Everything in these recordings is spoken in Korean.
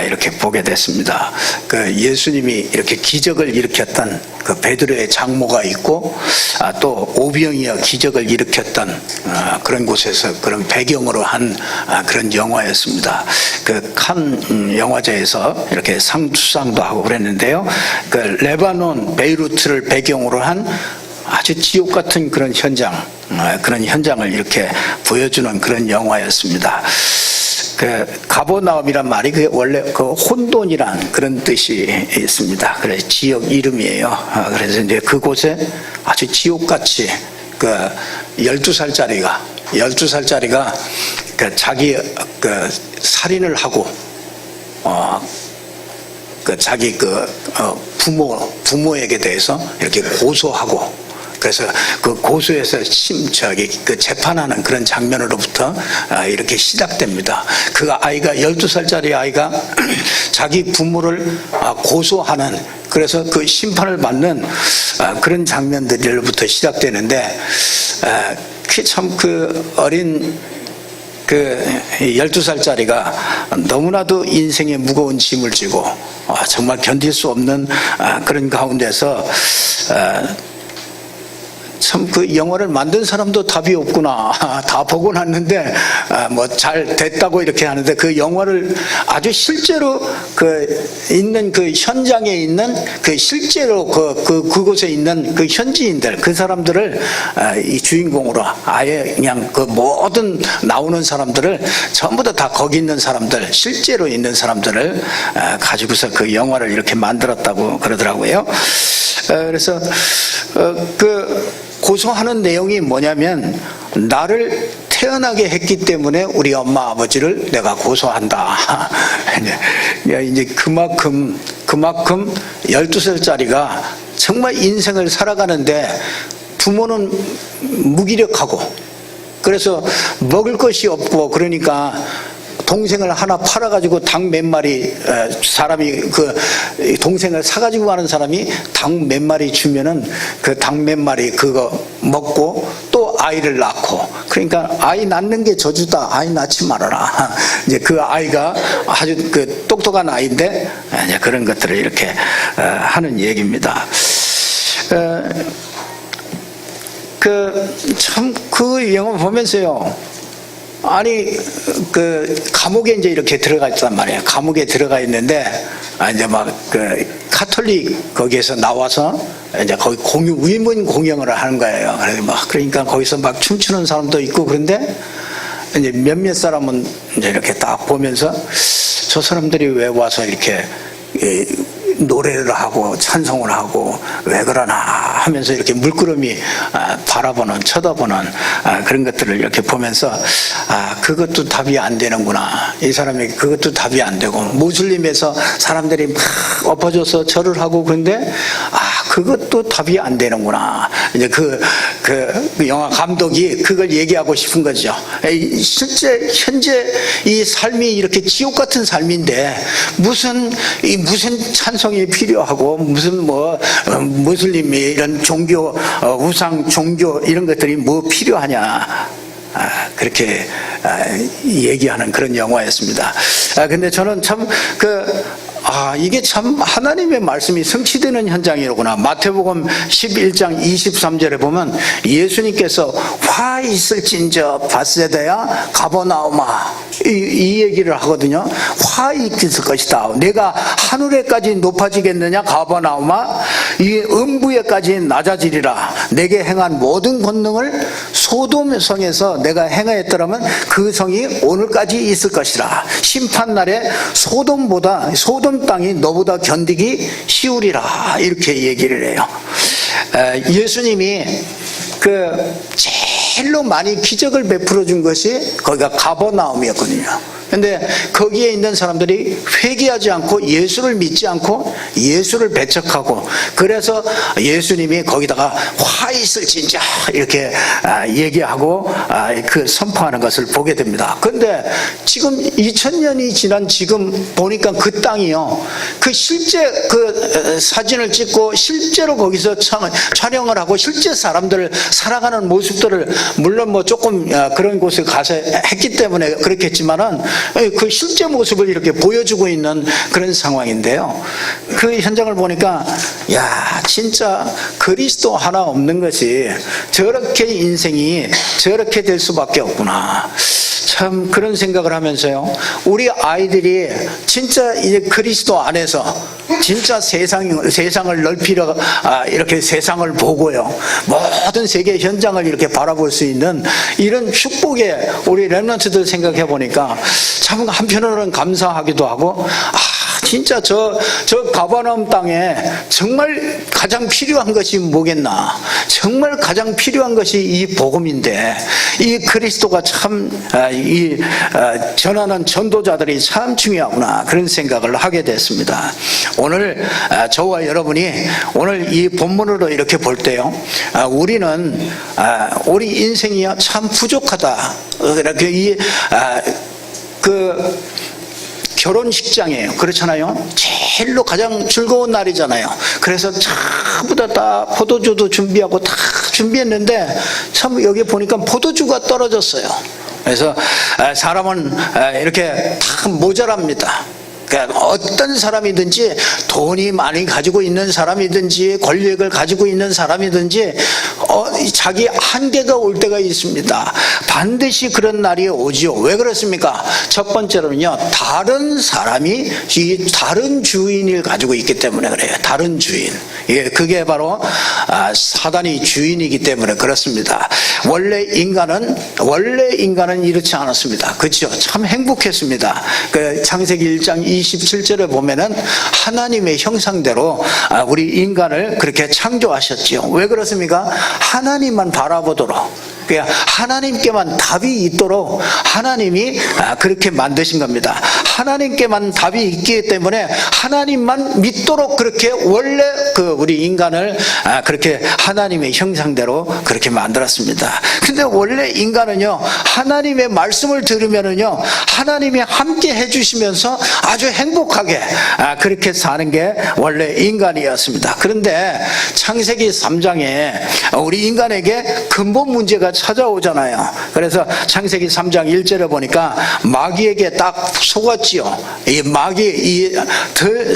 이렇게 보게 됐습니다. 그 예수님이 이렇게 기적을 일으켰던 그 베드로의 장모가 있고 또 오병이어 기적을 일으켰던 그런 곳에서 그런 배경으로 한 그런 영화였습니다. 그 칸 영화제에서 이렇게 수상도 하고 그랬는데요. 그 레바논 베이루트를 배경으로 한 아주 지옥 같은 그런 그런 현장을 이렇게 보여주는 그런 영화였습니다. 그 가버나움이란 말이 그 원래 그 혼돈이란 그런 뜻이 있습니다. 그래서 지역 이름이에요. 그래서 이제 그곳에 아주 지옥같이 그 12살짜리가 그 자기 그 살인을 하고 그 자기 그 부모에게 대해서 이렇게 고소하고, 그래서 그 고소에서 그 재판하는 그런 장면으로부터 이렇게 시작됩니다. 그 아이가 12살짜리 아이가 자기 부모를 고소하는, 그래서 그 심판을 받는 그런 장면들로부터 시작되는데, 참 그 어린 그 12살짜리가 너무나도 인생의 무거운 짐을 지고 정말 견딜 수 없는 그런 가운데서 참 그 영화를 만든 사람도 답이 없구나. 다 보고 났는데 뭐 잘 됐다고 이렇게 하는데, 그 영화를 아주 실제로 그 있는 그 현장에 있는 그 실제로 그곳에 있는 그 현지인들, 그 사람들을 이 주인공으로 아예 그냥 그 모든 나오는 사람들을 전부 다 거기 있는 사람들, 실제로 있는 사람들을 가지고서 그 영화를 이렇게 만들었다고 그러더라고요. 그래서 그 고소하는 내용이 뭐냐면, 나를 태어나게 했기 때문에 우리 엄마 아버지를 내가 고소한다. 이제 그만큼 12살짜리가 정말 인생을 살아가는데 부모는 무기력하고, 그래서 먹을 것이 없고, 그러니까 동생을 하나 팔아가지고 닭 몇 마리, 사람이 그 동생을 사가지고 가는 사람이 닭 몇 마리 주면은 그 닭 몇 마리 그거 먹고 또 아이를 낳고, 그러니까 아이 낳는 게 저주다, 아이 낳지 말아라. 이제 그 아이가 아주 그 똑똑한 아이인데 이제 그런 것들을 이렇게 하는 얘기입니다. 그 영화 보면서요, 아니 그 감옥에 이제 이렇게 들어가 있단 말이에요. 감옥에 들어가 있는데 이제 막 그 카톨릭 거기에서 나와서 이제 거기 위문 공연을 하는 거예요. 그러니까 거기서 막 춤추는 사람도 있고, 그런데 이제 몇몇 사람은 이제 이렇게 딱 보면서 저 사람들이 왜 와서 이렇게 노래를 하고 찬송을 하고 왜 그러나 하면서 이렇게 물끄러미 쳐다보는 그런 것들을 이렇게 보면서 그것도 답이 안 되는구나. 이 사람이 그것도 답이 안 되고, 무슬림에서 사람들이 막 엎어져서 절을 하고, 그런데 그것도 답이 안 되는구나. 이제 그 영화 감독이 그걸 얘기하고 싶은 거죠. 실제 현재 이 삶이 이렇게 지옥 같은 삶인데 무슨 찬송이 필요하고, 무슨 무슬림이 이런 종교, 우상 종교 이런 것들이 뭐 필요하냐. 그렇게 얘기하는 그런 영화였습니다. 근데 저는 참 이게 참 하나님의 말씀이 성취되는 현장이로구나. 마태복음 11장 23절에 보면 예수님께서 화 있을진저 밧세다야 가버나움아, 이 얘기를 하거든요. 화 있을 것이다. 내가 하늘에까지 높아지겠느냐 가버나움아, 이 음부에까지 낮아지리라. 내게 행한 모든 권능을 소돔 성에서 내가 행하였더라면 그 성이 오늘까지 있을 것이라. 심판날에 소돔 땅이 너보다 견디기 쉬우리라. 이렇게 얘기를 해요. 예수님이 제일로 많이 기적을 베풀어 준 것이 거기가 가버나움이었거든요. 근데 거기에 있는 사람들이 회개하지 않고 예수를 믿지 않고 예수를 배척하고, 그래서 예수님이 거기다가 화 있을진자 이렇게 얘기하고 그 선포하는 것을 보게 됩니다. 그런데 지금 2000년이 지난 지금 보니까 그 땅이요, 그 실제 그 사진을 찍고 실제로 거기서 촬영을 하고 실제 사람들 살아가는 모습들을, 물론 조금 그런 곳에 가서 했기 때문에 그렇겠지만은 그 실제 모습을 이렇게 보여주고 있는 그런 상황인데요. 그 현장을 보니까 야, 진짜 그리스도 하나 없는 것이 저렇게 인생이 저렇게 될 수밖에 없구나. 참 그런 생각을 하면서요, 우리 아이들이 진짜 이제 그리스도 안에서 진짜 세상을 넓히려 이렇게 세상을 보고요, 모든 세계 현장을 이렇게 바라볼 수 있는 이런 축복의 우리 렘넌트들 생각해 보니까 참 한편으로는 감사하기도 하고, 진짜 저 가버나움 땅에 정말 가장 필요한 것이 뭐겠나. 정말 가장 필요한 것이 이 복음인데, 이 그리스도가 참 전하는 전도자들이 참 중요하구나, 그런 생각을 하게 됐습니다. 오늘 저와 여러분이 오늘 이 본문으로 이렇게 볼 때요, 우리는 우리 인생이야 참 부족하다. 이렇게 결혼식장이에요. 그렇잖아요. 제일로 가장 즐거운 날이잖아요. 그래서 전부 다 포도주도 준비하고 다 준비했는데 참 여기 보니까 포도주가 떨어졌어요. 그래서 사람은 이렇게 다 모자랍니다. 그러니까 어떤 사람이든지, 돈이 많이 가지고 있는 사람이든지 권력을 가지고 있는 사람이든지 자기 한계가 올 때가 있습니다. 반드시 그런 날이 오지요. 왜 그렇습니까? 첫 번째로는요, 다른 사람이 다른 주인을 가지고 있기 때문에 그래요. 다른 주인. 그게 바로 사단이 주인이기 때문에 그렇습니다. 원래 인간은 이렇지 않았습니다. 그렇죠? 참 행복했습니다. 그 창세기 1장 27절에 보면은 하나님의 형상대로 우리 인간을 그렇게 창조하셨지요. 왜 그렇습니까? 하나님만 바라보도록, 하나님께만 답이 있도록 하나님이 그렇게 만드신 겁니다. 하나님께만 답이 있기 때문에 하나님만 믿도록 그렇게 원래 우리 인간을 그렇게 하나님의 형상대로 그렇게 만들었습니다. 근데 원래 인간은요, 하나님의 말씀을 들으면은요, 하나님이 함께 해주시면서 아주 행복하게 그렇게 사는 게 원래 인간이었습니다. 그런데 창세기 3장에 우리 인간에게 근본 문제가 찾아오잖아요. 그래서 창세기 3장 1절에 보니까 마귀에게 딱 속았지요. 이 마귀,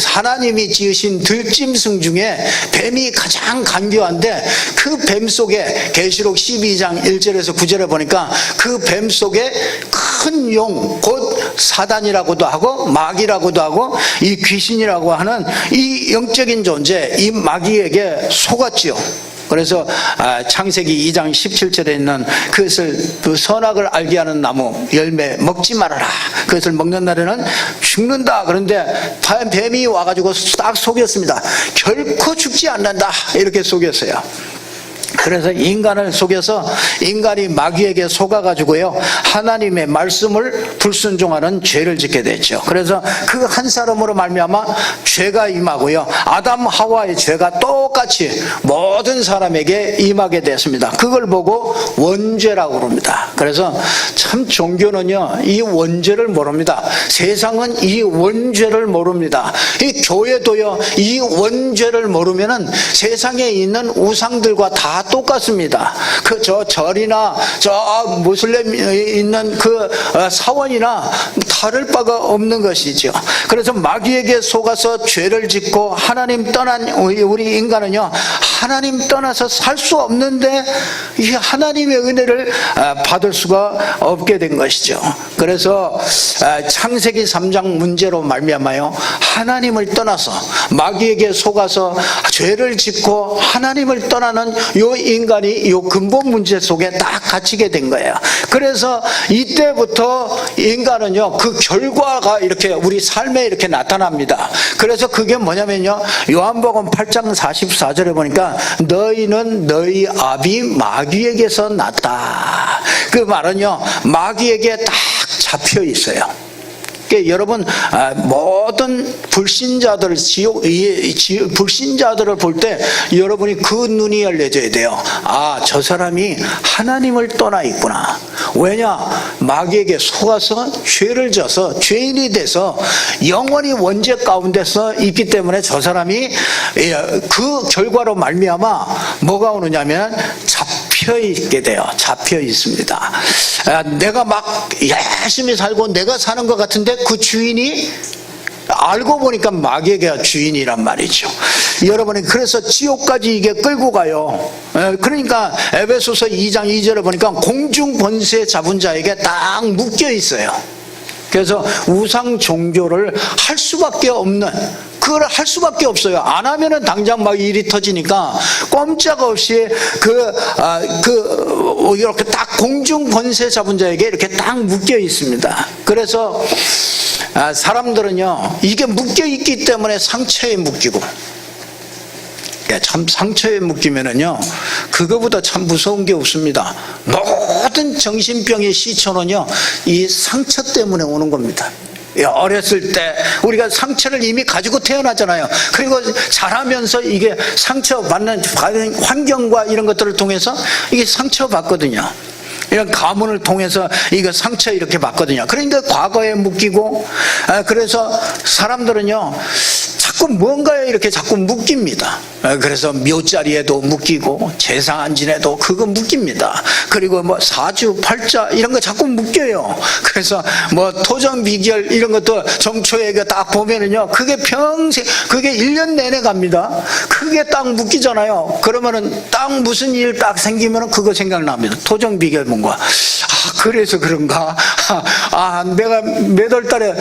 하나님이 지으신 들짐승 중에 뱀이 가장 간교한데, 그 뱀 속에 계시록 12장 1절에서 9절에 보니까 그 뱀 속에 큰 용, 곧 사단이라고도 하고 마귀라고도 하고 이 귀신이라고 하는 이 영적인 존재, 이 마귀에게 속았지요. 그래서 창세기 2장 17절에 있는 그 선악을 알게 하는 나무 열매 먹지 말아라, 그것을 먹는 날에는 죽는다. 그런데 뱀이 와가지고 딱 속였습니다. 결코 죽지 않는다, 이렇게 속였어요. 그래서 인간을 속여서 인간이 마귀에게 속아가지고요, 하나님의 말씀을 불순종하는 죄를 짓게 됐죠. 그래서 그 한 사람으로 말미암아 죄가 임하고요, 아담 하와의 죄가 똑같이 모든 사람에게 임하게 됐습니다. 그걸 보고 원죄라고 그럽니다. 그래서 참 종교는요, 이 원죄를 모릅니다. 세상은 이 원죄를 모릅니다. 이 교회도요, 이 원죄를 모르면은 세상에 있는 우상들과 다 똑같습니다. 저 절이나 저 무슬림에 있는 그 사원이나 다를 바가 없는 것이죠. 그래서 마귀에게 속아서 죄를 짓고 하나님 떠난 우리 인간은요, 하나님 떠나서 살 수 없는데 이 하나님의 은혜를 받을 수가 없게 된 것이죠. 그래서 창세기 3장 문제로 말미암아요, 하나님을 떠나서 마귀에게 속아서 죄를 짓고 하나님을 떠나는 요 인간이 요 근본 문제 속에 딱 갇히게 된 거예요. 그래서 이때부터 인간은요, 그 결과가 이렇게 우리 삶에 이렇게 나타납니다. 그래서 그게 뭐냐면요, 요한복음 8장 44절에 보니까 너희는 너희 아비 마귀에게서 났다. 그 말은요, 마귀에게 딱 잡혀 있어요. 그러니까 여러분, 모든 불신자들, 불신자들을 볼 때 여러분이 그 눈이 열려져야 돼요. 저 사람이 하나님을 떠나 있구나. 왜냐? 마귀에게 속아서 죄를 져서 죄인이 돼서 영원히 원죄 가운데서 있기 때문에 저 사람이 그 결과로 말미암아 뭐가 오느냐면 잡혀 잡혀 있게 돼요. 잡혀 있습니다. 내가 막 열심히 살고 내가 사는 것 같은데 그 주인이 알고 보니까 마귀가 주인이란 말이죠. 여러분이 그래서 지옥까지 이게 끌고 가요. 그러니까 에베소서 2장 2절에 보니까 공중 권세 잡은 자에게 딱 묶여 있어요. 그래서 우상 종교를 할 수밖에 없는, 그걸 할 수밖에 없어요. 안 하면은 당장 막 일이 터지니까 꼼짝없이 이렇게 딱 공중 권세 잡은 자에게 이렇게 딱 묶여 있습니다. 그래서 사람들은요, 이게 묶여 있기 때문에 상처에 묶이고, 참 상처에 묶이면은요, 그거보다 참 무서운 게 없습니다. 모든 정신병의 시초는요, 이 상처 때문에 오는 겁니다. 어렸을 때 우리가 상처를 이미 가지고 태어나잖아요. 그리고 자라면서 이게 상처받는 환경과 이런 것들을 통해서 이게 상처받거든요. 이런 가문을 통해서 이거 상처 이렇게 받거든요. 그러니까 과거에 묶이고, 그래서 사람들은요, 자꾸 뭔가에 이렇게 자꾸 묶입니다. 그래서 묘자리에도 묶이고 제사안진에도 그거 묶입니다. 그리고 뭐 사주 팔자 이런 거 자꾸 묶여요. 그래서 뭐 토정비결 이런 것도 정초에 딱 보면은요, 그게 평생, 그게 1년 내내 갑니다. 그게 딱 묶이잖아요. 그러면은 딱 무슨 일 딱 생기면은 그거 생각납니다. 토정비결 뭔가, 그래서 그런가, 내가 몇 월 달에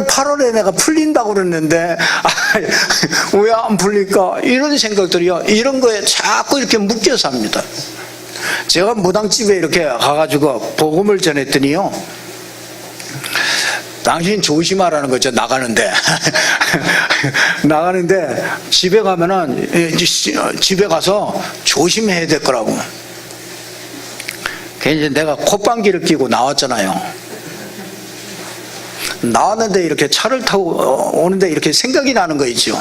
8월에 내가 풀린다고 그랬는데 왜 안 풀릴까, 이런 생각들이요, 이런 거에 자꾸 이렇게 묶여 삽니다. 제가 무당집에 이렇게 가가지고 복음을 전했더니요, 당신 조심하라는 거죠. 나가는데 집에 가면은, 집에 가서 조심해야 될 거라고. 이제 내가 콧방귀를 끼고 나왔잖아요. 나왔는데 이렇게 차를 타고 오는데 이렇게 생각이 나는 거 있죠.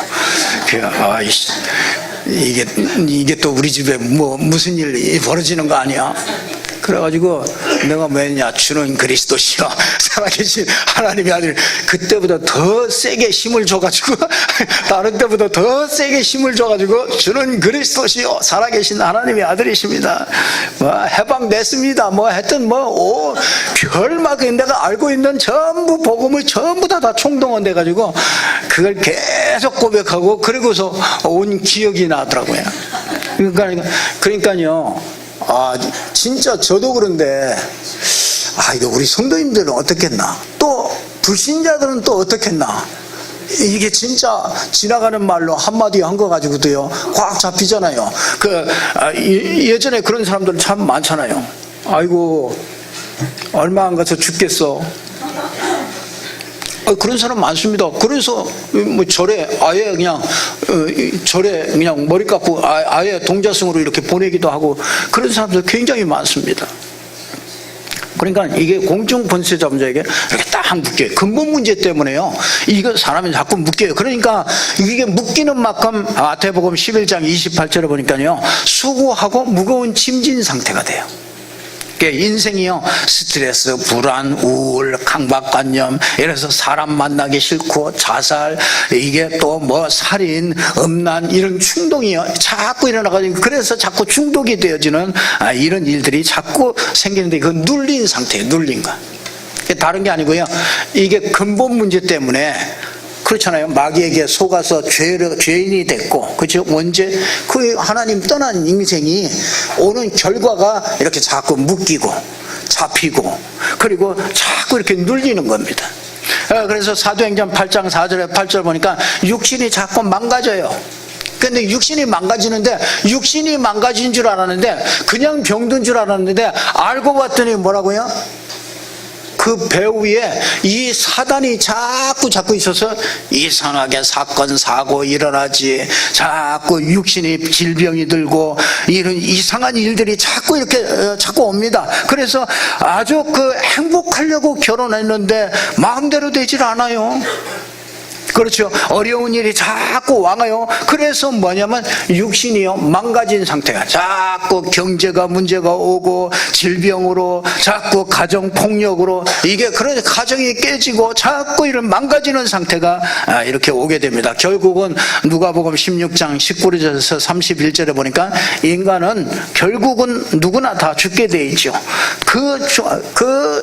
이게 또 우리 집에 뭐 무슨 일이 벌어지는 거 아니야? 그래가지고 내가 뭐했냐, 주는 그리스도시여 살아계신 하나님의 아들. 그때보다 더 세게 힘을 줘가지고 다른 때보다 더 세게 힘을 줘가지고, 주는 그리스도시여 살아계신 하나님의 아들이십니다, 뭐 해방됐습니다, 뭐 하여튼 별막 내가 알고 있는 전부 복음을 전부 다 총동원 돼가지고 그걸 계속 고백하고, 그리고서 온 기억이 나더라고요. 그러니까요, 진짜 저도 그런데, 이거 우리 성도님들은 어떻겠나, 또 불신자들은 또 어떻겠나, 이게 진짜 지나가는 말로 한마디 한 거 가지고도요 꽉 잡히잖아요. 예전에 그런 사람들 참 많잖아요. 아이고 얼마 안 가서 죽겠어, 그런 사람 많습니다. 그래서 뭐 절에 아예 그냥 머리 깎고 아예 동자승으로 이렇게 보내기도 하고, 그런 사람들 굉장히 많습니다. 그러니까 이게 공중 권세 잡은 자에게 이렇게 딱 묶여요. 근본 문제 때문에요, 이거 사람이 자꾸 묶여요. 그러니까 이게 묶이는 만큼 마태복음 11장 28절에 보니까요, 수고하고 무거운 짐진 상태가 돼요. 인생이요, 스트레스, 불안, 우울, 강박관념, 이래서 사람 만나기 싫고 자살, 이게 또 살인, 음란, 이런 충동이요 자꾸 일어나가지고, 그래서 자꾸 중독이 되어지는 이런 일들이 자꾸 생기는데, 그건 눌린 상태예요. 눌린 거. 다른 게 아니고요, 이게 근본 문제 때문에 그렇잖아요. 마귀에게 속아서 죄인이 됐고, 그렇죠? 언제 그 하나님 떠난 인생이 오는 결과가 이렇게 자꾸 묶이고 잡히고, 그리고 자꾸 이렇게 눌리는 겁니다. 그래서 사도행전 8장 4절에 8절 보니까 육신이 자꾸 망가져요. 근데 육신이 망가지는데, 육신이 망가진 줄 알았는데, 그냥 병든 줄 알았는데, 알고 봤더니 뭐라고요? 그 배 위에 이 사단이 자꾸 있어서 이상하게 사건 사고 일어나지, 자꾸 육신이 질병이 들고 이런 이상한 일들이 자꾸 이렇게 자꾸 옵니다. 그래서 아주 행복하려고 결혼했는데 마음대로 되질 않아요. 그렇죠. 어려운 일이 자꾸 와요. 그래서 뭐냐면 육신이요 망가진 상태가 자꾸 경제가 문제가 오고 질병으로 자꾸 가정 폭력으로 이게 그런 가정이 깨지고 자꾸 이런 망가지는 상태가 이렇게 오게 됩니다. 결국은 누가복음 16장 19절에서 31절에 보니까 인간은 결국은 누구나 다 죽게 돼 있죠. 그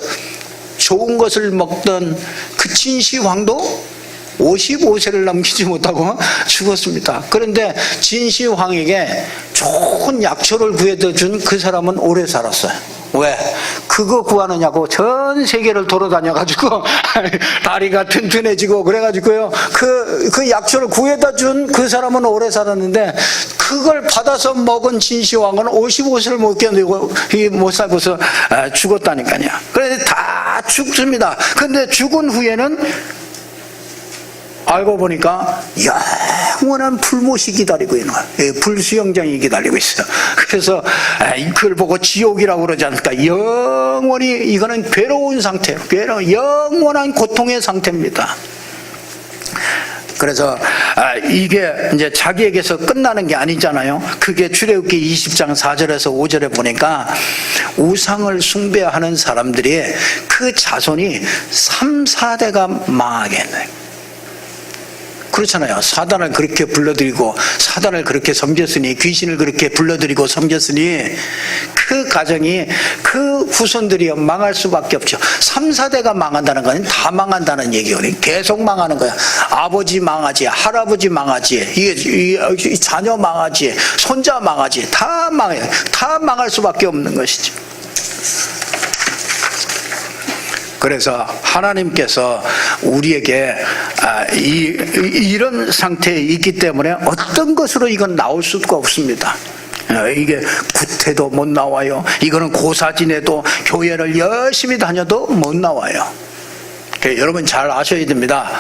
좋은 것을 먹던 그 진시황도 55세를 남기지 못하고 죽었습니다. 그런데 진시황에게 좋은 약초를 구해다 준 그 사람은 오래 살았어요. 왜? 그거 구하느냐고 전 세계를 돌아다녀가지고 다리가 튼튼해지고 그래가지고요 그 약초를 구해다 준 그 사람은 오래 살았는데 그걸 받아서 먹은 진시황은 55세를 못 견디고 못 살고서 죽었다니까요. 그래서 다 죽습니다. 근데 죽은 후에는 알고 보니까 영원한 불못이 기다리고 있는 거예요. 불수영장이 기다리고 있어요. 그래서 그걸 보고 지옥이라고 그러지 않을까. 영원히 이거는 괴로운 상태예요. 영원한 고통의 상태입니다. 그래서 이게 이제 자기에게서 끝나는 게 아니잖아요. 그게 출애굽기 20장 4절에서 5절에 보니까 우상을 숭배하는 사람들이 그 자손이 3, 4대가 망하게 했네요. 그렇잖아요. 사단을 그렇게 불러들이고 사단을 그렇게 섬겼으니 귀신을 그렇게 불러들이고 섬겼으니 그 가정이 그 후손들이 망할 수밖에 없죠. 3, 4대가 망한다는 건 다 망한다는 얘기거든요. 계속 망하는 거야. 아버지 망하지, 할아버지 망하지, 이 자녀 망하지, 손자 망하지, 다 망해요. 다 망할 수밖에 없는 것이죠. 그래서 하나님께서 우리에게 이런 상태에 있기 때문에 어떤 것으로 이건 나올 수가 없습니다. 이게 구태도 못 나와요. 이거는 고사 지내도 교회를 열심히 다녀도 못 나와요. 여러분 잘 아셔야 됩니다.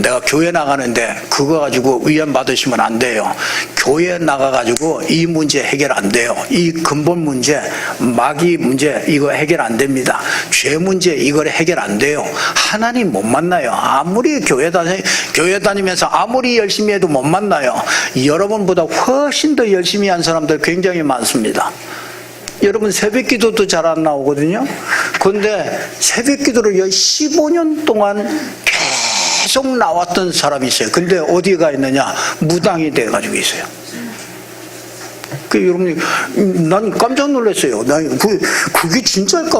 내가 교회 나가는데 그거 가지고 위안 받으시면 안 돼요. 교회 나가가지고 이 문제 해결 안 돼요. 이 근본 문제, 마귀 문제 이거 해결 안 됩니다. 죄 문제 이걸 해결 안 돼요. 하나님 못 만나요. 아무리 교회 다니면서 아무리 열심히 해도 못 만나요. 여러분보다 훨씬 더 열심히 한 사람들 굉장히 많습니다. 여러분 새벽 기도도 잘 안 나오거든요. 그런데 새벽 기도를 15년 동안 계속 나왔던 사람이 있어요. 근데 어디에 가 있느냐? 무당이 돼가지고 있어요. 여러분이 난 깜짝 놀랐어요. 그게 진짜일까?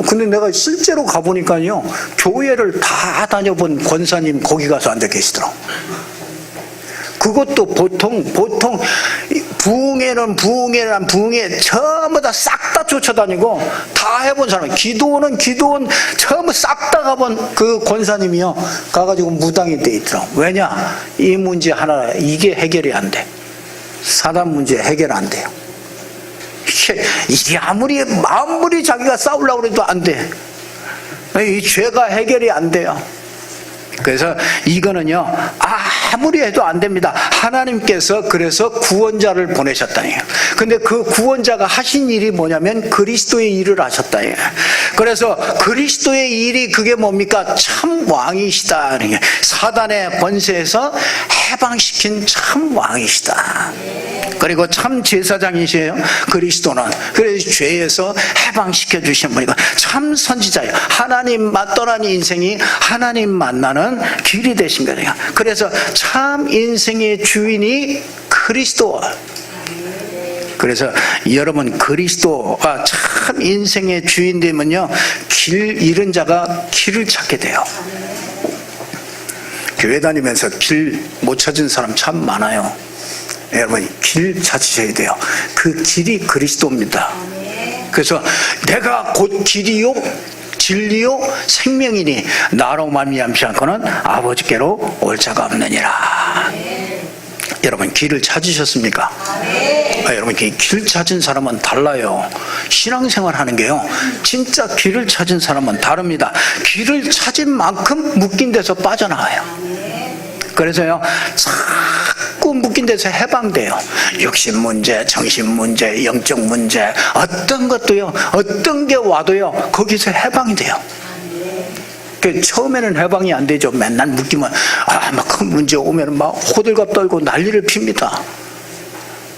근데 내가 실제로 가보니까요 교회를 다 다녀본 권사님 거기 가서 앉아 계시더라고. 그것도 보통 부흥회는 부흥회 전부 다 싹 다 쫓아다니고 다 해본 사람, 기도원 전부 싹 다 가본 그 권사님이요 가가지고 무당이 돼 있더라고. 왜냐? 이 문제 하나 이게 해결이 안 돼. 사단 문제 해결 안 돼요. 이게 아무리 자기가 싸우려고 해도 안 돼. 이 죄가 해결이 안 돼요. 그래서 이거는요 아무리 해도 안 됩니다. 하나님께서 그래서 구원자를 보내셨다니요. 근데 그 구원자가 하신 일이 뭐냐면 그리스도의 일을 하셨다니요. 그래서 그리스도의 일이 그게 뭡니까? 참 왕이시다. 사단의 권세에서 해방시킨 참 왕이시다. 그리고 참 제사장이세요. 그리스도는 그래서 죄에서 해방시켜 주신 분이고 참 선지자예요. 하나님 떠난 인생이 하나님 만나는 길이 되신 거예요. 그래서 참 인생의 주인이 그리스도. 그래서 여러분 그리스도가 참 인생의 주인 되면요 길 잃은 자가 길을 찾게 돼요. 교회 다니면서 길 못 찾은 사람 참 많아요. 여러분 길 찾으셔야 돼요. 그 길이 그리스도입니다. 그래서 내가 곧 길이요 진리요 생명이니 나로 말미암지 않고는 아버지께로 올 자가 없느니라. 여러분 길을 찾으셨습니까? 여러분 길 찾은 사람은 달라요. 신앙생활 하는 게요 진짜 길을 찾은 사람은 다릅니다. 길을 찾은 만큼 묶인 데서 빠져나와요. 그래서요 자꾸 묶인 데서 해방돼요. 육신 문제, 정신 문제, 영적 문제 어떤 것도요 어떤 게 와도요 거기서 해방이 돼요. 처음에는 해방이 안 되죠. 맨날 묶이면 막 큰 문제 오면 막 호들갑 떨고 난리를 핍니다.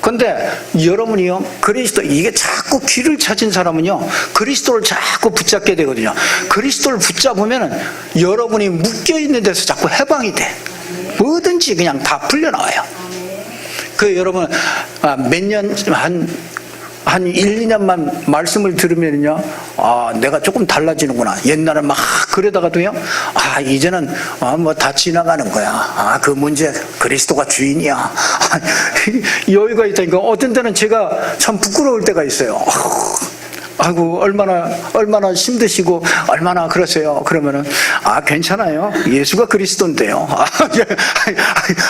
근데 여러분이요, 그리스도, 이게 자꾸 귀를 찾은 사람은요, 그리스도를 자꾸 붙잡게 되거든요. 그리스도를 붙잡으면 여러분이 묶여있는 데서 자꾸 해방이 돼. 뭐든지 그냥 다 풀려나와요. 여러분, 몇 년, 한 1, 2년만 말씀을 들으면요, 내가 조금 달라지는구나. 옛날에 막 그러다가도요, 이제는 뭐 다 지나가는 거야. 그 문제 그리스도가 주인이야. 여유가 있다니까. 어떤 때는 제가 참 부끄러울 때가 있어요. 아이고, 얼마나 힘드시고, 얼마나 그러세요. 그러면은, 괜찮아요. 예수가 그리스도인데요.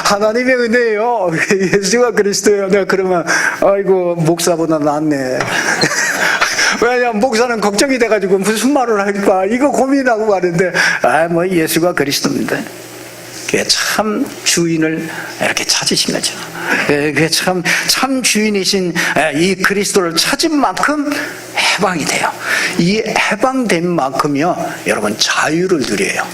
하나님의 은혜예요. 예수가 그리스도예요. 내가 그러면, 아이고, 목사보다 낫네. 왜냐면 목사는 걱정이 돼가지고 무슨 말을 할까? 이거 고민하고 말인데, 뭐 예수가 그리스도입니다. 그게 참 주인을 이렇게 찾으신 거죠. 그게 참 주인이신 이 그리스도를 찾은 만큼 해방이 돼요. 이 해방된 만큼요, 여러분 자유를 누려요.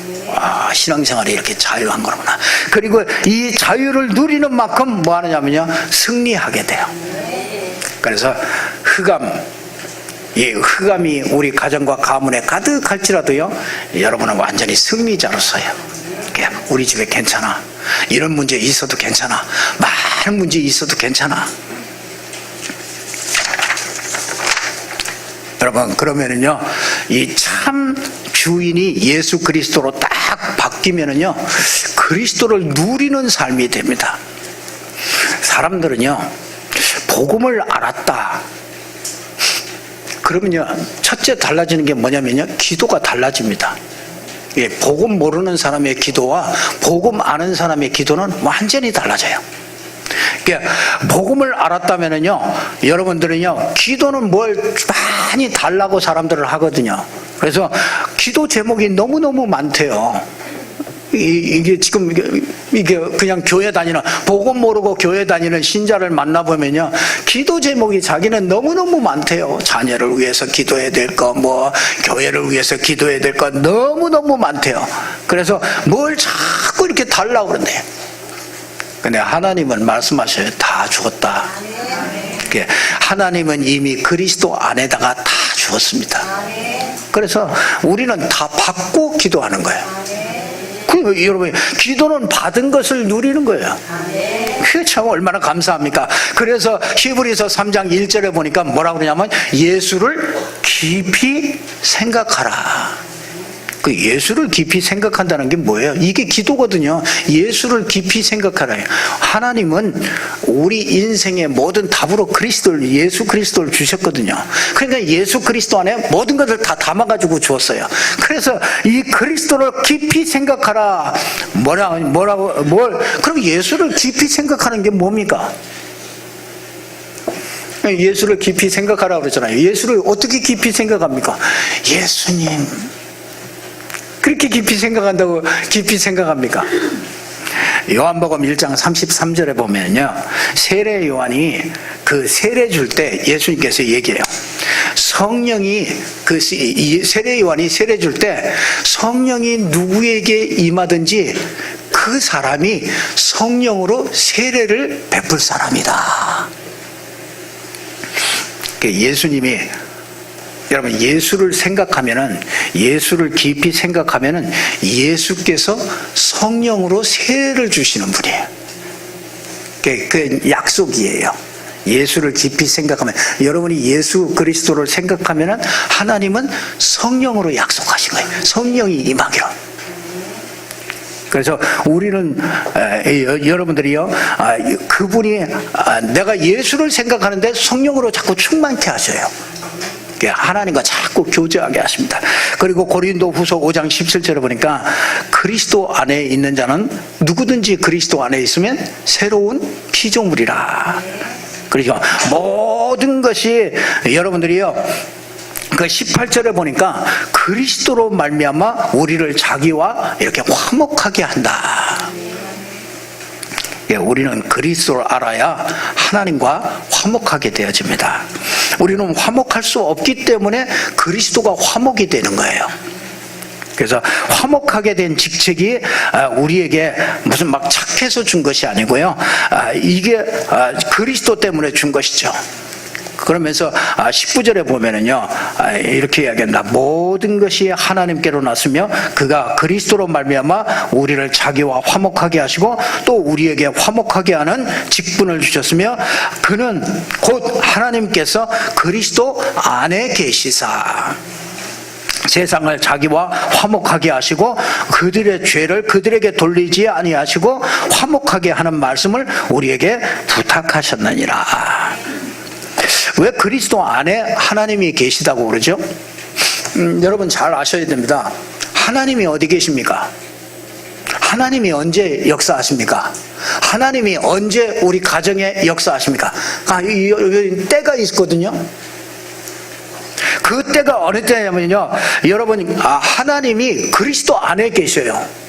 신앙생활이 이렇게 자유한 거구나. 그리고 이 자유를 누리는 만큼 뭐 하느냐면요, 승리하게 돼요. 그래서 이 흑암이 우리 가정과 가문에 가득할지라도요, 여러분은 완전히 승리자로서요. 우리 집에 괜찮아. 이런 문제 있어도 괜찮아. 많은 문제 있어도 괜찮아. 여러분, 그러면은요, 이 참 주인이 예수 그리스도로 딱 바뀌면은요, 그리스도를 누리는 삶이 됩니다. 사람들은요, 복음을 알았다. 그러면요, 첫째 달라지는 게 뭐냐면요, 기도가 달라집니다. 복음 모르는 사람의 기도와 복음 아는 사람의 기도는 완전히 달라져요. 그러니까 복음을 알았다면은요, 여러분들은요, 기도는 뭘 많이 달라고 사람들을 하거든요. 그래서 기도 제목이 너무너무 많대요. 이게 지금 이게 그냥 교회 다니는, 복음 모르고 교회 다니는 신자를 만나보면요, 기도 제목이 자기는 너무너무 많대요. 자녀를 위해서 기도해야 될 거, 뭐 교회를 위해서 기도해야 될 거 너무너무 많대요. 그래서 뭘 자꾸 이렇게 달라고 그러네요. 근데 하나님은 말씀하셔요. 다 죽었다. 하나님은 이미 그리스도 안에다가 다 죽었습니다. 그래서 우리는 다 받고 기도하는 거예요. 여러분, 기도는 받은 것을 누리는 거예요. 그게 참 얼마나 감사합니까? 그래서 히브리서 3장 1절에 보니까 뭐라고 그러냐면, 예수를 깊이 생각하라. 그 예수를 깊이 생각한다는 게 뭐예요? 이게 기도거든요. 예수를 깊이 생각하라. 하나님은 우리 인생의 모든 답으로 예수 그리스도를 주셨거든요. 그러니까 예수 그리스도 안에 모든 것을 다 담아가지고 주었어요. 그래서 이 그리스도를 깊이 생각하라. 그럼 예수를 깊이 생각하는 게 뭡니까? 예수를 깊이 생각하라고 그러잖아요. 예수를 어떻게 깊이 생각합니까? 예수님. 그렇게 깊이 생각한다고 깊이 생각합니까? 요한복음 1장 33절에 보면요, 세례 요한이 그 세례 줄 때 예수님께서 얘기해요. 성령이, 세례 요한이 세례 줄 때 성령이 누구에게 임하든지 그 사람이 성령으로 세례를 베풀 사람이다. 예수님이, 여러분, 예수를 생각하면은, 예수를 깊이 생각하면은 예수께서 성령으로 세례를 주시는 분이에요. 그 약속이에요. 예수를 깊이 생각하면, 여러분이 예수 그리스도를 생각하면은 하나님은 성령으로 약속하신 거예요. 성령이 임하기로. 그래서 우리는, 여러분들이요, 그분이, 내가 예수를 생각하는데 성령으로 자꾸 충만케 하셔요. 하나님과 자꾸 교제하게 하십니다. 그리고 고린도후서 5장 17절에 보니까, 그리스도 안에 있는 자는 누구든지 그리스도 안에 있으면 새로운 피조물이라. 그러니까 모든 것이, 여러분들이요, 그 18절에 보니까 그리스도로 말미암아 우리를 자기와 이렇게 화목하게 한다. 우리는 그리스도를 알아야 하나님과 화목하게 되어집니다. 우리는 화목할 수 없기 때문에 그리스도가 화목이 되는 거예요. 그래서 화목하게 된 직책이 우리에게 무슨 막 착해서 준 것이 아니고요. 이게 그리스도 때문에 준 것이죠. 그러면서 19절에 보면은요, 이렇게 이야기한다. 모든 것이 하나님께로 났으며 그가 그리스도로 말미암아 우리를 자기와 화목하게 하시고 또 우리에게 화목하게 하는 직분을 주셨으며 그는 곧 하나님께서 그리스도 안에 계시사 세상을 자기와 화목하게 하시고 그들의 죄를 그들에게 돌리지 아니하시고 화목하게 하는 말씀을 우리에게 부탁하셨느니라. 왜 그리스도 안에 하나님이 계시다고 그러죠? 여러분 잘 아셔야 됩니다. 하나님이 어디 계십니까? 하나님이 언제 역사하십니까? 하나님이 언제 우리 가정에 역사하십니까? 때가 있거든요. 그 때가 어느 때냐면요, 여러분 하나님이 그리스도 안에 계셔요.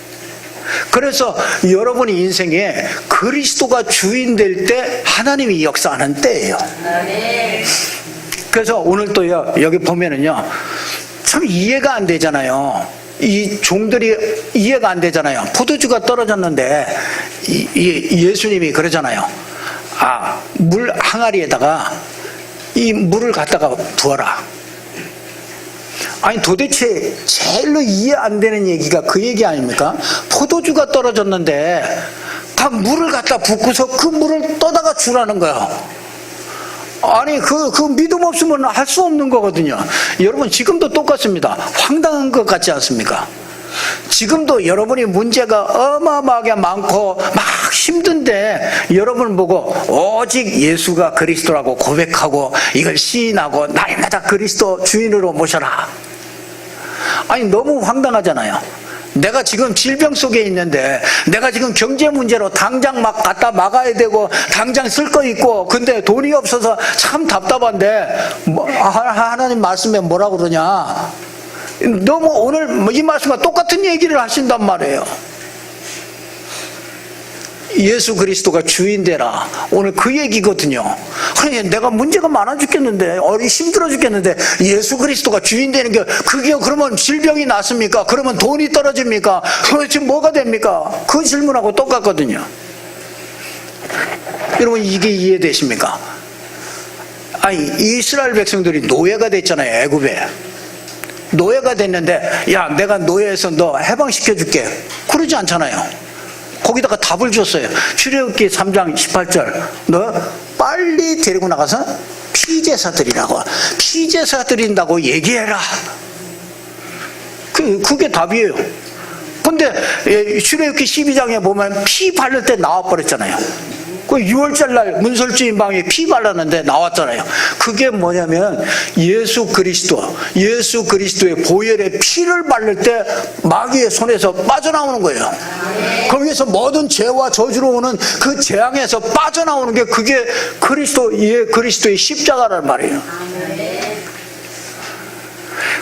그래서 여러분의 인생에 그리스도가 주인 될 때 하나님이 역사하는 때예요. 그래서 오늘 또 여기 보면은요, 참 이해가 안 되잖아요. 이 종들이 이해가 안 되잖아요. 포도주가 떨어졌는데 예수님이 그러잖아요. 물 항아리에다가 이 물을 갖다가 부어라. 아니 도대체 제일로 이해 안 되는 얘기가 그 얘기 아닙니까? 포도주가 떨어졌는데 다 물을 갖다 붓고서 그 물을 떠다가 주라는 거예요. 아니 그 믿음 없으면 할 수 없는 거거든요. 여러분 지금도 똑같습니다. 황당한 것 같지 않습니까? 지금도 여러분이 문제가 어마어마하게 많고 막 힘든데 여러분 보고 오직 예수가 그리스도라고 고백하고 이걸 시인하고 날마다 그리스도 주인으로 모셔라. 아니 너무 황당하잖아요. 내가 지금 질병 속에 있는데 내가 지금 경제 문제로 당장 막 갖다 막아야 되고 당장 쓸 거 있고 근데 돈이 없어서 참 답답한데 하나님 말씀에 뭐라고 그러냐. 너무 오늘 이 말씀과 똑같은 얘기를 하신단 말이에요. 예수 그리스도가 주인 되라. 오늘 그 얘기거든요. 그래 내가 문제가 많아 죽겠는데 힘들어 죽겠는데 예수 그리스도가 주인 되는 게 그게 그러면 질병이 낫습니까? 그러면 돈이 떨어집니까? 도대체 뭐가 됩니까? 그 질문하고 똑같거든요. 여러분 이게 이해되십니까? 아니 이스라엘 백성들이 노예가 됐잖아요. 애굽에 노예가 됐는데 야 내가 노예에서 너 해방시켜줄게 그러지 않잖아요. 거기다가 답을 줬어요. 출애굽기 3장 18절 너 빨리 데리고 나가서 피제사 드리라고. 피제사 드린다고 얘기해라. 그게 답이에요. 근데 출애굽기 12장에 보면 피 바를 때 나와버렸잖아요. 그 6월절 날 문설주인 방에 피 발랐는데 나왔잖아요. 그게 뭐냐면 예수 그리스도의 보혈에 피를 바를 때 마귀의 손에서 빠져나오는 거예요. 거기에서 모든 죄와 저주로 오는 그 재앙에서 빠져나오는 게 그게 그리스도의 십자가란 말이에요.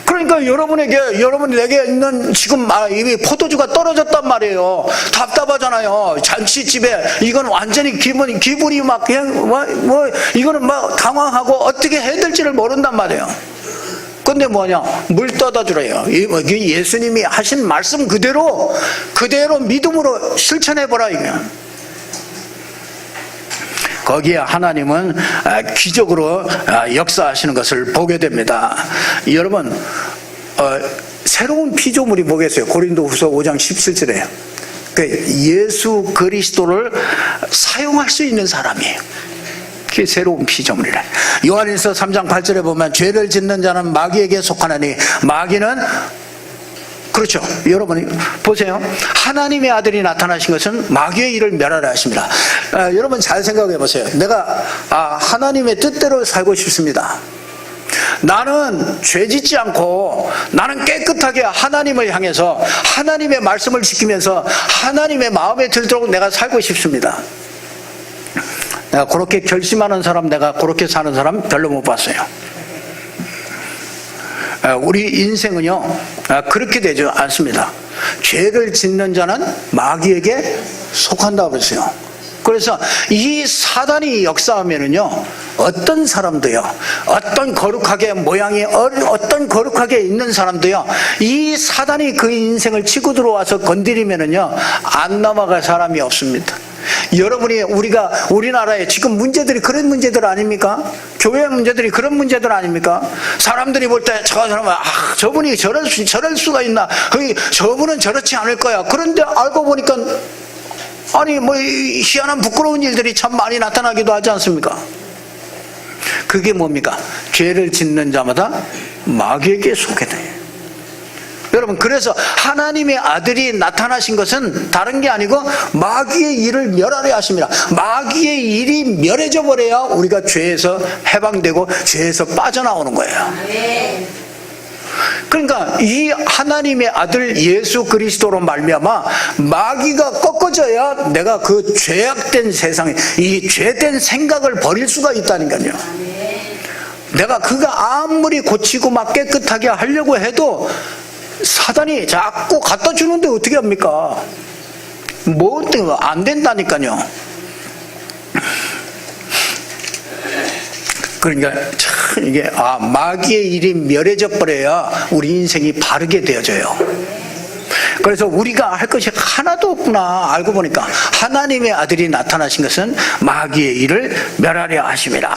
그러니까 여러분에게 있는 지금 이미 포도주가 떨어졌단 말이에요. 답답하잖아요. 잔치집에 이건 완전히 기분이 막 그냥 이거는 막 당황하고 어떻게 해야 될지를 모른단 말이에요. 근데 뭐냐? 물 떠다 주래요. 예수님이 하신 말씀 그대로 믿음으로 실천해 보라 이게. 거기에 하나님은 기적으로 역사하시는 것을 보게 됩니다. 여러분 새로운 피조물이 뭐겠어요? 고린도후서 5장 17절에 예수 그리스도를 사용할 수 있는 사람이에요. 그게 새로운 피조물이라. 요한일서 3장 8절에 보면 죄를 짓는 자는 마귀에게 속하나니 마귀는 그렇죠. 여러분 보세요. 하나님의 아들이 나타나신 것은 마귀의 일을 멸하려 하십니다. 여러분 잘 생각해 보세요. 내가 하나님의 뜻대로 살고 싶습니다. 나는 죄짓지 않고 나는 깨끗하게 하나님을 향해서 하나님의 말씀을 지키면서 하나님의 마음에 들도록 내가 살고 싶습니다. 내가 그렇게 결심하는 사람, 내가 그렇게 사는 사람 별로 못 봤어요. 우리 인생은요 그렇게 되지 않습니다. 죄를 짓는 자는 마귀에게 속한다고 그랬어요. 그래서 이 사단이 역사하면은요 어떤 사람도요, 어떤 거룩하게 모양이 어떤 거룩하게 있는 사람도요, 이 사단이 그 인생을 치고 들어와서 건드리면은요 안 넘어갈 사람이 없습니다. 여러분이 우리나라에 지금 문제들이 그런 문제들 아닙니까? 교회 문제들이 그런 문제들 아닙니까? 사람들이 볼 때 저 사람은 저분이 저럴 수가 있나? 저분은 저렇지 않을 거야. 그런데 알고 보니까 아니 뭐 희한한 부끄러운 일들이 참 많이 나타나기도 하지 않습니까? 그게 뭡니까? 죄를 짓는 자마다 마귀에게 속게 돼요. 여러분, 그래서 하나님의 아들이 나타나신 것은 다른 게 아니고 마귀의 일을 멸하려 하십니다. 마귀의 일이 멸해져 버려야 우리가 죄에서 해방되고 죄에서 빠져나오는 거예요. 그러니까 이 하나님의 아들 예수 그리스도로 말미암아 마귀가 꺾어져야 내가 그 죄악된 세상에 이 죄된 생각을 버릴 수가 있다니까요. 내가 그가 아무리 고치고 막 깨끗하게 하려고 해도 사단이 자꾸 갖다 주는데 어떻게 합니까? 뭐 안 된다니까요. 그러니까 참 이게 마귀의 일이 멸해져 버려야 우리 인생이 바르게 되어져요. 그래서 우리가 할 것이 하나도 없구나 알고 보니까 하나님의 아들이 나타나신 것은 마귀의 일을 멸하려 하심이라.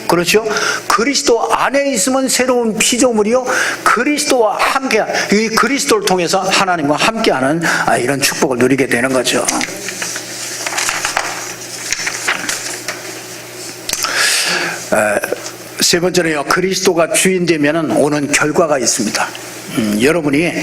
그렇죠? 그리스도 안에 있으면 새로운 피조물이요, 그리스도와 함께, 이 그리스도를 통해서 하나님과 함께하는 이런 축복을 누리게 되는 거죠. 세 번째로요, 그리스도가 주인 되면 오는 결과가 있습니다. 여러분이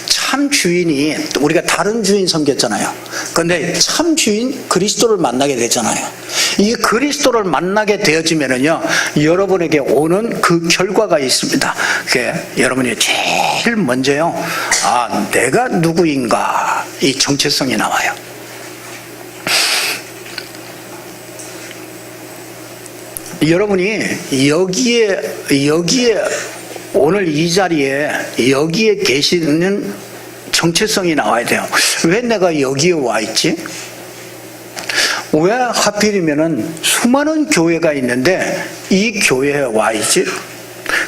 참 주인이, 우리가 다른 주인 섬겼잖아요. 그런데 참 주인 그리스도를 만나게 되잖아요. 이 그리스도를 만나게 되어지면은요, 여러분에게 오는 그 결과가 있습니다. 그게 여러분이 제일 먼저요, 내가 누구인가, 이 정체성이 나와요. 여러분이 여기에 오늘 이 자리에 여기에 계시는 정체성이 나와야 돼요. 왜 내가 여기에 와 있지? 왜 하필이면은 수많은 교회가 있는데 이 교회에 와 있지?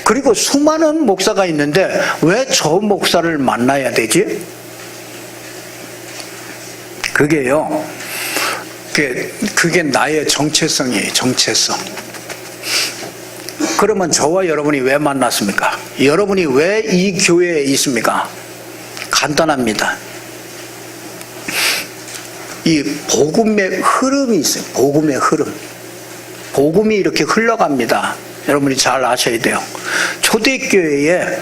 그리고 수많은 목사가 있는데 왜 저 목사를 만나야 되지? 그게요, 그게 나의 정체성이에요. 정체성. 그러면 저와 여러분이 왜 만났습니까? 여러분이 왜 이 교회에 있습니까? 간단합니다. 이 복음의 흐름이 있어요. 복음의 흐름. 복음이 이렇게 흘러갑니다. 여러분이 잘 아셔야 돼요. 초대교회에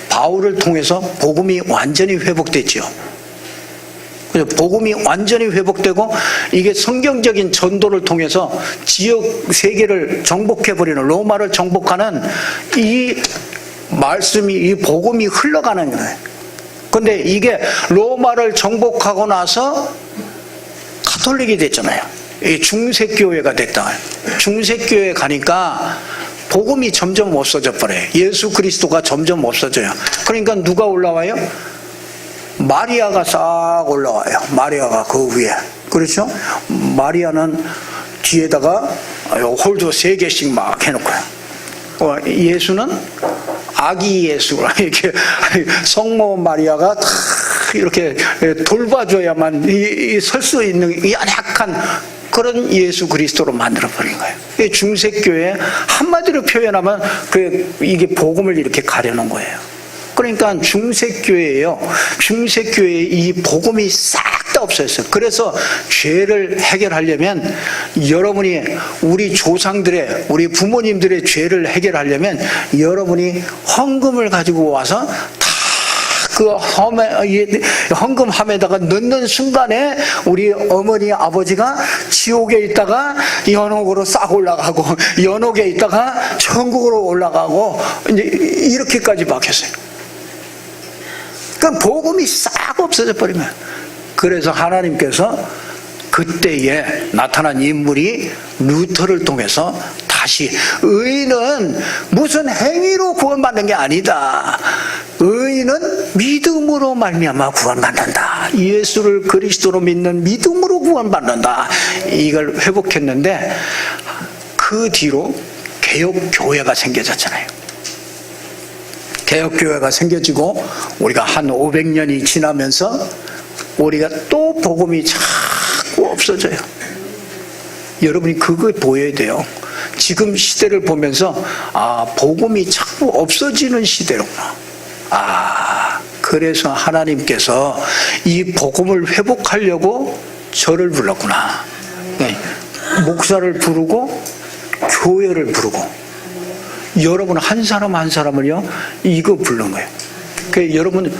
바울을 통해서 복음이 완전히 회복됐죠. 복음이 완전히 회복되고 이게 성경적인 전도를 통해서 지역 세계를 정복해버리는, 로마를 정복하는 이 말씀이, 이 복음이 흘러가는 거예요. 그런데 이게 로마를 정복하고 나서 가톨릭이 됐잖아요. 이 중세교회가 됐다. 중세교회 가니까 복음이 점점 없어져 버려요. 예수 그리스도가 점점 없어져요. 그러니까 누가 올라와요? 마리아가 싹 올라와요. 마리아가 그 위에. 그렇죠? 마리아는 뒤에다가 홀도 3개씩 막 해놓고요. 예수는 아기 예수, 이렇게 성모 마리아가 다 이렇게 돌봐줘야만 설 수 있는 이 연약한 그런 예수 그리스도로 만들어버린 거예요. 중세교회 한마디로 표현하면 이게 복음을 이렇게 가려놓은 거예요. 그러니까 중세교회예요. 중세교회에 이 복음이 싹 다 없어졌어요. 그래서 죄를 해결하려면, 여러분이 우리 조상들의, 우리 부모님들의 죄를 해결하려면 여러분이 헌금을 가지고 와서 그 헌금함에다가 넣는 순간에 우리 어머니 아버지가 지옥에 있다가 연옥으로 싹 올라가고, 연옥에 있다가 천국으로 올라가고, 이제 이렇게까지 박혔어요. 그러니까 복음이 싹 없어져 버리면, 그래서 하나님께서 그때에 나타난 인물이 루터를 통해서 다시, 의인은 무슨 행위로 구원받는 게 아니다. 의인은 믿음으로 말미암아 구원받는다. 예수를 그리스도로 믿는 믿음으로 구원받는다. 이걸 회복했는데, 그 뒤로 개혁교회가 생겨졌잖아요. 개혁교회가 생겨지고 우리가 한 500년이 지나면서 우리가 또 복음이 자꾸 없어져요. 여러분이 그거 보여야 돼요. 지금 시대를 보면서 복음이 자꾸 없어지는 시대로구나. 그래서 하나님께서 이 복음을 회복하려고 저를 불렀구나. 목사를 부르고 교회를 부르고 여러분 한 사람 한 사람을요 이거 부른 거예요. 그러니까 여러분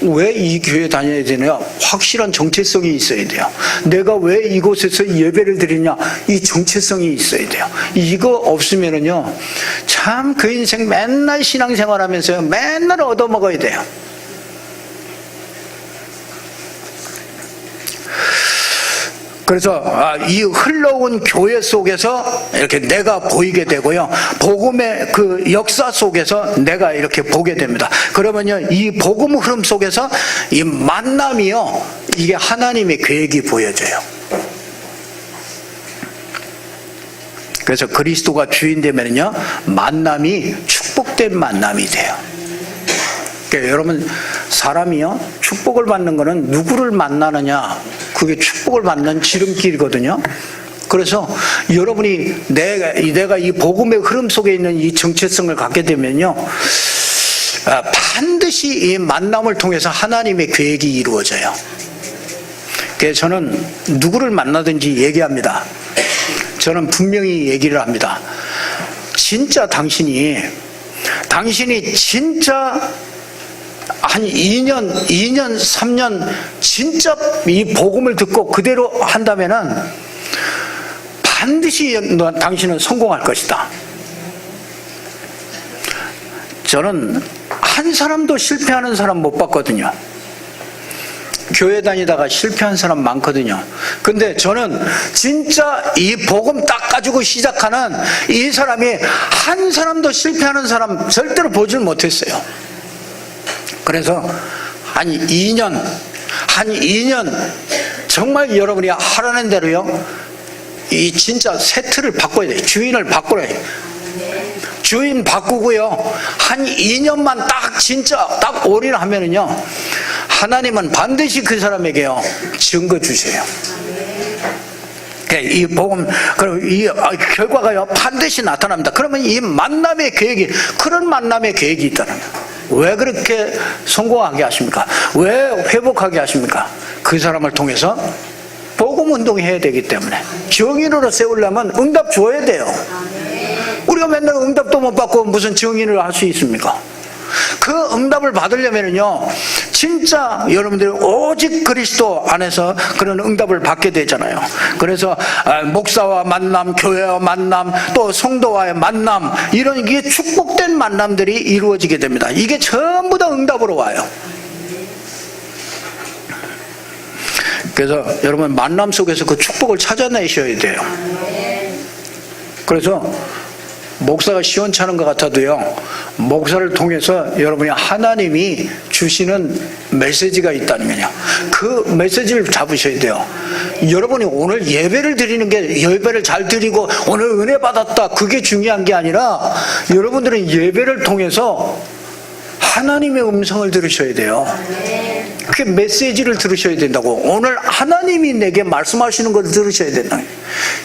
왜 이 교회 다녀야 되냐? 확실한 정체성이 있어야 돼요. 내가 왜 이곳에서 예배를 드리냐? 이 정체성이 있어야 돼요. 이거 없으면은요 참 그 인생 맨날 신앙생활하면서요 맨날 얻어먹어야 돼요. 그래서 이 흘러온 교회 속에서 이렇게 내가 보이게 되고요. 복음의 그 역사 속에서 내가 이렇게 보게 됩니다. 그러면요, 이 복음 흐름 속에서 이 만남이요, 이게 하나님의 계획이 보여져요. 그래서 그리스도가 주인 되면요, 만남이 축복된 만남이 돼요. 그러니까 여러분, 사람이요, 축복을 받는 거는 누구를 만나느냐, 그게 축복을 받는 지름길이거든요. 그래서 여러분이 내가 이 복음의 흐름 속에 있는 이 정체성을 갖게 되면요, 반드시 이 만남을 통해서 하나님의 계획이 이루어져요. 그래서 저는 누구를 만나든지 얘기합니다. 저는 분명히 얘기를 합니다. 진짜 당신이 진짜 한 2년, 3년 진짜 이 복음을 듣고 그대로 한다면은 반드시 당신은 성공할 것이다. 저는 한 사람도 실패하는 사람 못 봤거든요. 교회 다니다가 실패한 사람 많거든요. 근데 저는 진짜 이 복음 딱 가지고 시작하는 이 사람이 한 사람도 실패하는 사람 절대로 보질 못했어요. 그래서 한 2년 정말 여러분이 하라는 대로요, 이 진짜 세트를 바꿔야 돼요. 주인을 바꾸라 해요. 주인 바꾸고요, 한 2년만 진짜 올인하면은요, 하나님은 반드시 그 사람에게요, 증거 주세요. 이 복음, 그리고 이 결과가요, 반드시 나타납니다. 그러면 이 만남의 계획이, 그런 만남의 계획이 있다는 거예요. 왜 그렇게 성공하게 하십니까? 왜 회복하게 하십니까? 그 사람을 통해서 복음 운동해야 되기 때문에. 정인으로 세우려면 응답 줘야 돼요. 우리가 맨날 응답도 못 받고 무슨 정인을 할 수 있습니까? 그 응답을 받으려면요, 진짜 여러분들이 오직 그리스도 안에서 그런 응답을 받게 되잖아요. 그래서 목사와 만남, 교회와 만남, 또 성도와의 만남, 이런 이게 축복된 만남들이 이루어지게 됩니다. 이게 전부 다 응답으로 와요. 그래서 여러분 만남 속에서 그 축복을 찾아내셔야 돼요. 그래서 목사가 시원찮은 것 같아도요, 목사를 통해서 여러분이 하나님이 주시는 메시지가 있다는 거냐, 그 메시지를 잡으셔야 돼요. 여러분이 오늘 예배를 드리는 게, 예배를 잘 드리고 오늘 은혜 받았다, 그게 중요한 게 아니라 여러분들은 예배를 통해서 하나님의 음성을 들으셔야 돼요. 그 메시지를 들으셔야 된다고. 오늘 하나님이 내게 말씀하시는 걸 들으셔야 된다.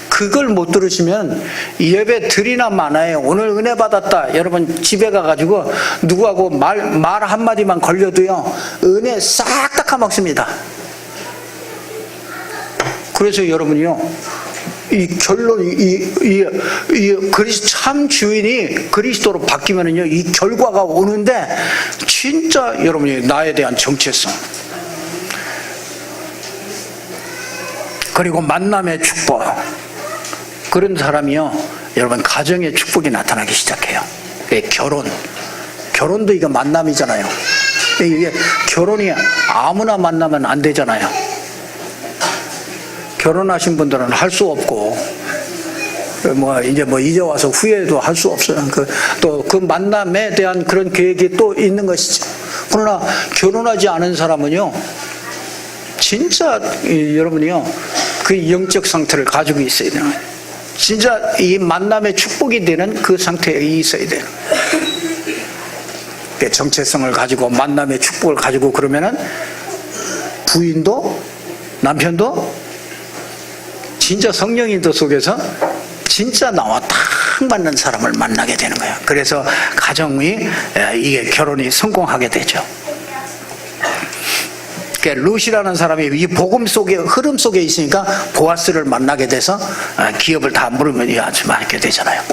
그걸 못 들으시면 예배 드리나 마나요. 오늘 은혜 받았다. 여러분 집에 가가지고 누구하고 말 한마디만 걸려도요, 은혜 싹 다 까먹습니다. 그래서 여러분이요, 이 결론, 참 주인이 그리스도로 바뀌면은요, 이 결과가 오는데, 진짜 여러분이 나에 대한 정체성, 그리고 만남의 축복, 그런 사람이요, 여러분 가정의 축복이 나타나기 시작해요. 결혼도 이거 만남이잖아요. 이게 결혼이 아무나 만나면 안 되잖아요. 결혼하신 분들은 할 수 없고, 이제 와서 후회도 할 수 없어요. 또 그 만남에 대한 그런 계획이 또 있는 것이죠. 그러나 결혼하지 않은 사람은요, 진짜 여러분이요, 그 영적 상태를 가지고 있어야 돼요. 진짜 이 만남의 축복이 되는 그 상태에 있어야 돼요. 정체성을 가지고 만남의 축복을 가지고 그러면은 부인도 남편도 진짜 성령인도 속에서 진짜 나와 딱 맞는 사람을 만나게 되는 거예요. 그래서 가정이 이게 결혼이 성공하게 되죠. 룻이라는 사람이 이 복음 속에 흐름 속에 있으니까 보아스를 만나게 돼서 기업을 다 물으면 아주 많게 되잖아요.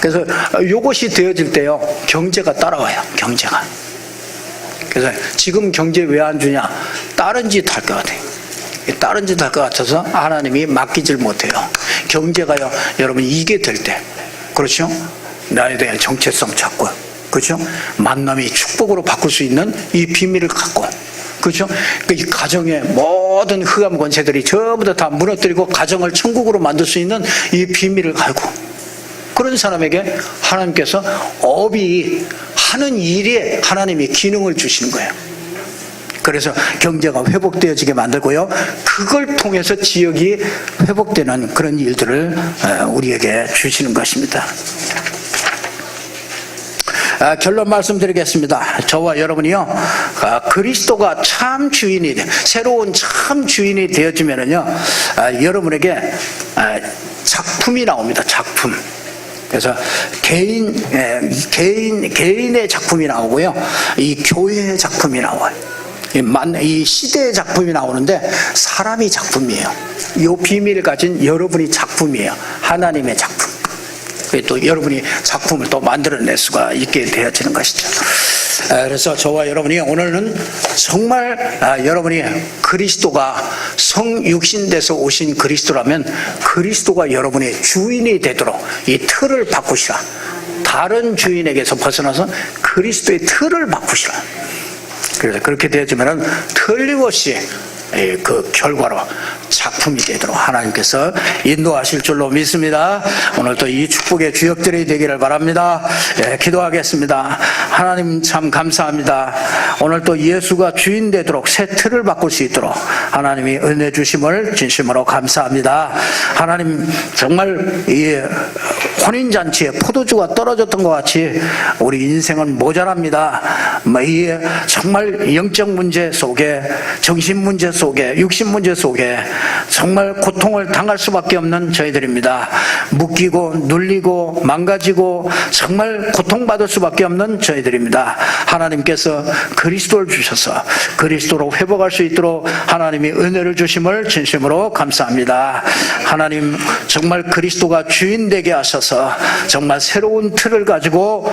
그래서 이것이 되어질 때요 경제가 따라와요. 경제가. 그래서 지금 경제 왜 안 주냐? 다른 짓 할 것 같아요. 다른 짓 할 것 같아서 하나님이 맡기질 못해요. 경제가요 여러분 이게 될 때, 그렇죠? 나에 대한 정체성 찾고, 그렇죠? 만남이 축복으로 바꿀 수 있는 이 비밀을 갖고, 그렇죠? 이 가정의 모든 흑암 권세들이 전부 다 무너뜨리고 가정을 천국으로 만들 수 있는 이 비밀을 가지고, 그런 사람에게 하나님께서 업이 하는 일에 하나님이 기능을 주시는 거예요. 그래서 경제가 회복되어지게 만들고요, 그걸 통해서 지역이 회복되는 그런 일들을 우리에게 주시는 것입니다. 결론 말씀드리겠습니다. 저와 여러분이요 그리스도가 참 주인이 새로운 참 주인이 되어지면은요 여러분에게 작품이 나옵니다. 작품. 그래서 개인의 작품이 나오고요, 이 교회의 작품이 나와요. 이 시대의 작품이 나오는데 사람이 작품이에요. 이 비밀을 가진 여러분이 작품이에요. 하나님의 작품. 또 여러분이 작품을 또 만들어낼 수가 있게 되어지는 것이죠. 그래서 저와 여러분이 오늘은 정말 여러분이 그리스도가 성육신돼서 오신 그리스도라면 그리스도가 여러분의 주인이 되도록 이 틀을 바꾸시라. 다른 주인에게서 벗어나서 그리스도의 틀을 바꾸시라. 그래서 그렇게 되어지면 틀림없이 그 결과로 작품이 되도록 하나님께서 인도하실 줄로 믿습니다. 오늘도 이 축복의 주역들이 되기를 바랍니다. 기도하겠습니다. 하나님 참 감사합니다. 오늘도 예수가 주인 되도록 새 틀을 바꿀 수 있도록 하나님이 은혜 주심을 진심으로 감사합니다. 하나님 정말 이 혼인잔치에 포도주가 떨어졌던 것 같이 우리 인생은 모자랍니다. 이 정말 영적 문제 속에, 정신 문제 속에, 육신 문제 속에 정말 고통을 당할 수밖에 없는 저희들입니다. 묶이고 눌리고 망가지고 정말 고통받을 수밖에 없는 저희들입니다. 하나님께서 그리스도를 주셔서 그리스도로 회복할 수 있도록 하나님이 은혜를 주심을 진심으로 감사합니다. 하나님 정말 그리스도가 주인 되게 하셔서 정말 새로운 틀을 가지고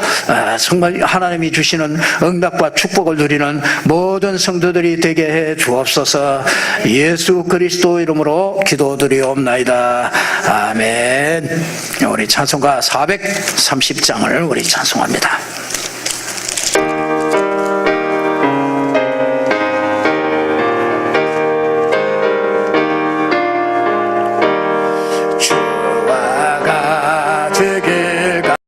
정말 하나님이 주시는 응답과 축복을 누리는 모든 성도들이 되게 해 주옵소서. 예수 그리스도 이름으로 기도드리옵나이다. 아멘. 우리 찬송가 430장을 우리 찬송합니다.